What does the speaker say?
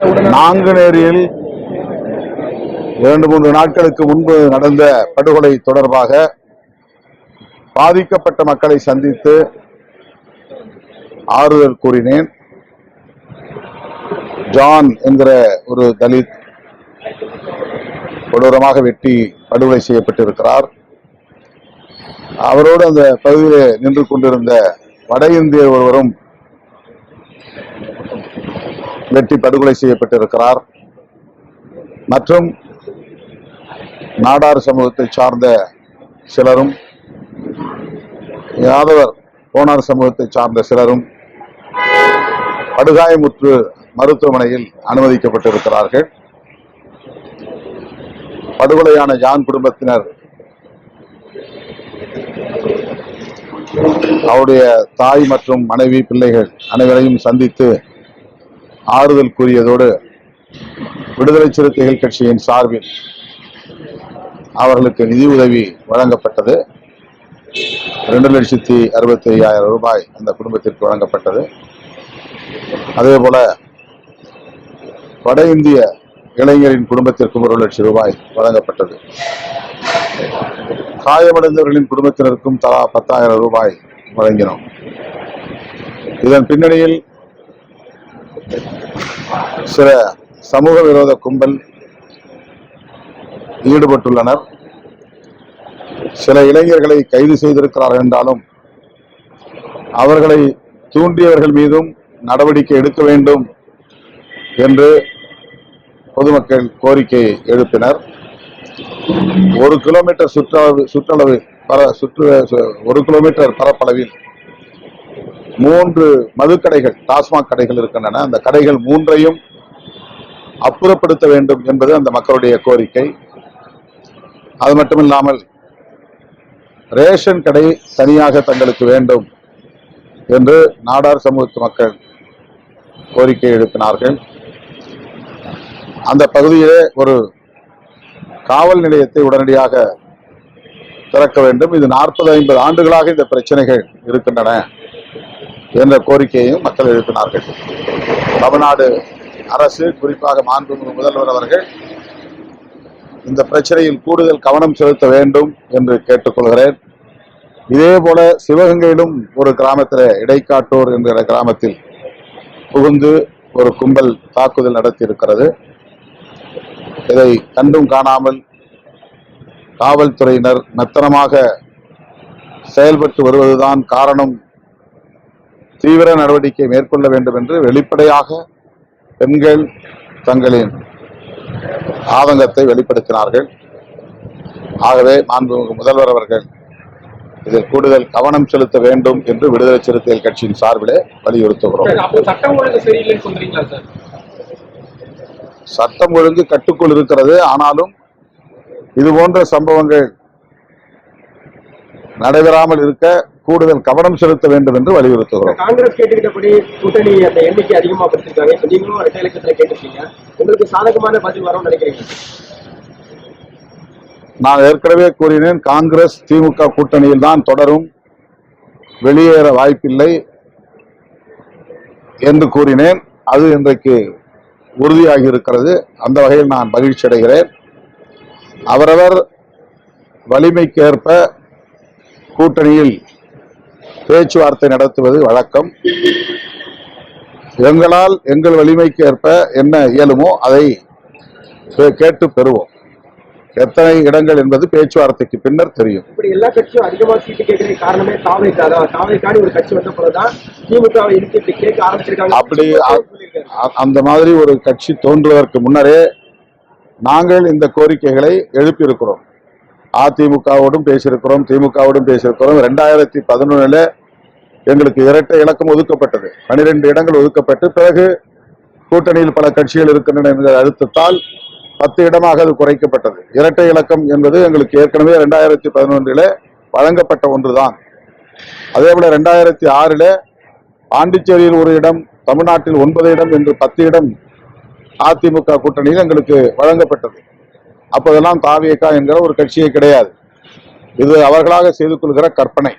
நாங்குநேரியில் 2-3 நாட்களுக்கு முன்பு நடந்த படுகொலை தொடர்பாக பாதிக்கப்பட்ட மக்களை சந்தித்து ஆறுதல் கூறினேன். ஜான் என்கிற ஒரு தலித் கொடூரமாக வெட்டி படுகொலை செய்யப்பட்டிருக்கிறார். அவரோடு அந்த பகுதியில் நின்று கொண்டிருந்த வட இந்தியர் ஒருவரும் வெட்டி படுகொலை செய்யப்பட்டிருக்கிறார். மற்றும் நாடார் சமூகத்தை சார்ந்த சிலரும், யாதவர் கோனார் சமூகத்தை சார்ந்த சிலரும் படுகாயமுற்று மருத்துவமனையில் அனுமதிக்கப்பட்டிருக்கிறார்கள். படுகொலையான ஜான் குடும்பத்தினர் அவருடைய தாய் மற்றும் மனைவி, பிள்ளைகள் அனைவரையும் சந்தித்து ஆறுதல் கூறியதோடு விடுதலை சிறுத்தைகள் கட்சியின் சார்பில் அவர்களுக்கு நிதி உதவி வழங்கப்பட்டது. 2,65,000 ரூபாய் அந்த குடும்பத்திற்கு வழங்கப்பட்டது. அதேபோல வட இந்திய இளைஞரின் குடும்பத்திற்கும் 1 லட்சம் ரூபாய் வழங்கப்பட்டது. காயமடைந்தவர்களின் குடும்பத்தினருக்கும் தலா 10,000 ரூபாய் வழங்கினோம். இதன் பின்னணியில் சில சமூக விரோத கும்பல் ஈடுபட்டுள்ளனர். சில இளைஞர்களை கைது செய்திருக்கிறார்கள் என்றாலும் அவர்களை தூண்டியவர்கள் மீதும் நடவடிக்கை எடுக்க வேண்டும் என்று பொதுமக்கள் கோரிக்கை எழுப்பினர். 1 கிலோமீட்டர் சுற்றளவு 1 கிலோமீட்டர் பரப்பளவில் 3 மதுக்கடைகள், டாஸ்மாக் கடைகள் இருக்கின்றன. அந்த கடைகள் 3ஐயும் அப்புறப்படுத்த வேண்டும் என்பது அந்த மக்களுடைய கோரிக்கை. அது மட்டுமில்லாமல் ரேஷன் கடை தனியாக தங்களுக்கு வேண்டும் என்று நாடார் சமூகத்து மக்கள் கோரிக்கை எழுப்பினார்கள். அந்த பகுதியிலே ஒரு காவல் நிலையத்தை உடனடியாக திறக்க வேண்டும். இது 40-50 ஆண்டுகளாக இந்த பிரச்சனைகள் இருக்கின்றன என்ற கோரிக்கையையும் மக்கள் எழுப்பினார்கள். தமிழ்நாடு அரசு, குறிப்பாக மாண்புமிகு முதல்வர் அவர்கள் இந்த பிரச்சனையில் கூடுதல் கவனம் செலுத்த வேண்டும் என்று கேட்டுக்கொள்கிறேன். இதே போல சிவகங்கையிலும் ஒரு கிராமத்தில், இடைக்காட்டூர் என்கிற கிராமத்தில் புகுந்து ஒரு கும்பல் தாக்குதல் நடத்தி இருக்கிறது. இதை கண்டும் காணாமல் காவல்துறையினர் மெத்தனமாக செயல்பட்டு வருவதுதான் காரணம். தீவிர நடவடிக்கை மேற்கொள்ள வேண்டும் என்று வெளிப்படையாக பெண்கள் தங்களின் ஆதங்கத்தை வெளிப்படுத்தினார்கள். ஆகவே மாண்புமிகு முதல்வர் அவர்கள் இதில் கூடுதல் கவனம் செலுத்த வேண்டும் என்று விடுதலை சிறுத்தைகள் கட்சியின் சார்பிலே வலியுறுத்துகிறோம். சட்டம் ஒழுங்கு கட்டுக்குள் இருக்கிறது. ஆனாலும் இது போன்ற சம்பவங்கள் நடைபெறாமல் இருக்க கூடுதல் கவனம் செலுத்த வேண்டும் என்று வலியுறுத்துகிறோம். காங்கிரஸ் கேட்டுக்கிட்டபடி கூட்டணி அந்த எண்ணிக்கை அதிகமா படுத்திருக்காங்க. நீங்களும் 2 இலக்கத்துல கேட்டிருக்கீங்க. உங்களுக்கு சாதகமான பதில் வரும் நினைக்கிறீங்க? நான் ஏற்கனவே கூறினேன், காங்கிரஸ் திமுக கூட்டணியில் தான் தொடரும், வெளியேற வாய்ப்பில்லை என்று கூறினேன். அது இன்றைக்கு உறுதியாகி இருக்கிறது. அந்த வகையில் நான் மகிழ்ச்சி அடைகிறேன். அவரவர் வலிமைக்கு ஏற்ப கூட்டணியில் பேச்சுவார்த்தை நடத்துவது வழக்கம். எங்களால் எங்கள் வலிமைக்கு ஏற்ப என்ன இயலுமோ அதை கேட்டு பெறுவோம். எத்தனை இடங்கள் என்பது பேச்சுவார்த்தைக்கு பின்னர் தெரியும். இப்படி எல்லா கட்சியும் அதிகமா சீட்டு கேட்கிற காரணமே தாவைக்காடி ஒரு கட்சி வந்த பிறகுதான் திமுகவை இழுத்து கேட்க ஆரம்பிச்சிருக்காங்க. அப்படி அந்த மாதிரி ஒரு கட்சி தோன்றுவதற்கு முன்னரே நாங்கள் இந்த கோரிக்கைகளை எழுப்பியிருக்கிறோம். அதிமுகவோடும் பேசியிருக்கிறோம், திமுகவோடும் பேசியிருக்கிறோம். 2011 எங்களுக்கு இரட்டை இலக்கம் ஒதுக்கப்பட்டது. 12 இடங்கள் ஒதுக்கப்பட்டு பிறகு கூட்டணியில் பல கட்சிகள் இருக்கின்றன என்ற அழுத்தத்தால் 10 இடமாக அது குறைக்கப்பட்டது. இரட்டை இலக்கம் என்பது எங்களுக்கு ஏற்கனவே 2011 வழங்கப்பட்ட ஒன்றுதான். அதேபோல 2006 பாண்டிச்சேரியில் 1 இடம், தமிழ்நாட்டில் 9 இடம் என்று 10 இடம் அதிமுக கூட்டணியில் எங்களுக்கு வழங்கப்பட்டது. அப்போதெல்லாம் தாவேகா என்கிற ஒரு கட்சியே கிடையாது. இது அவர்களாக செய்து கொள்கிற கற்பனை.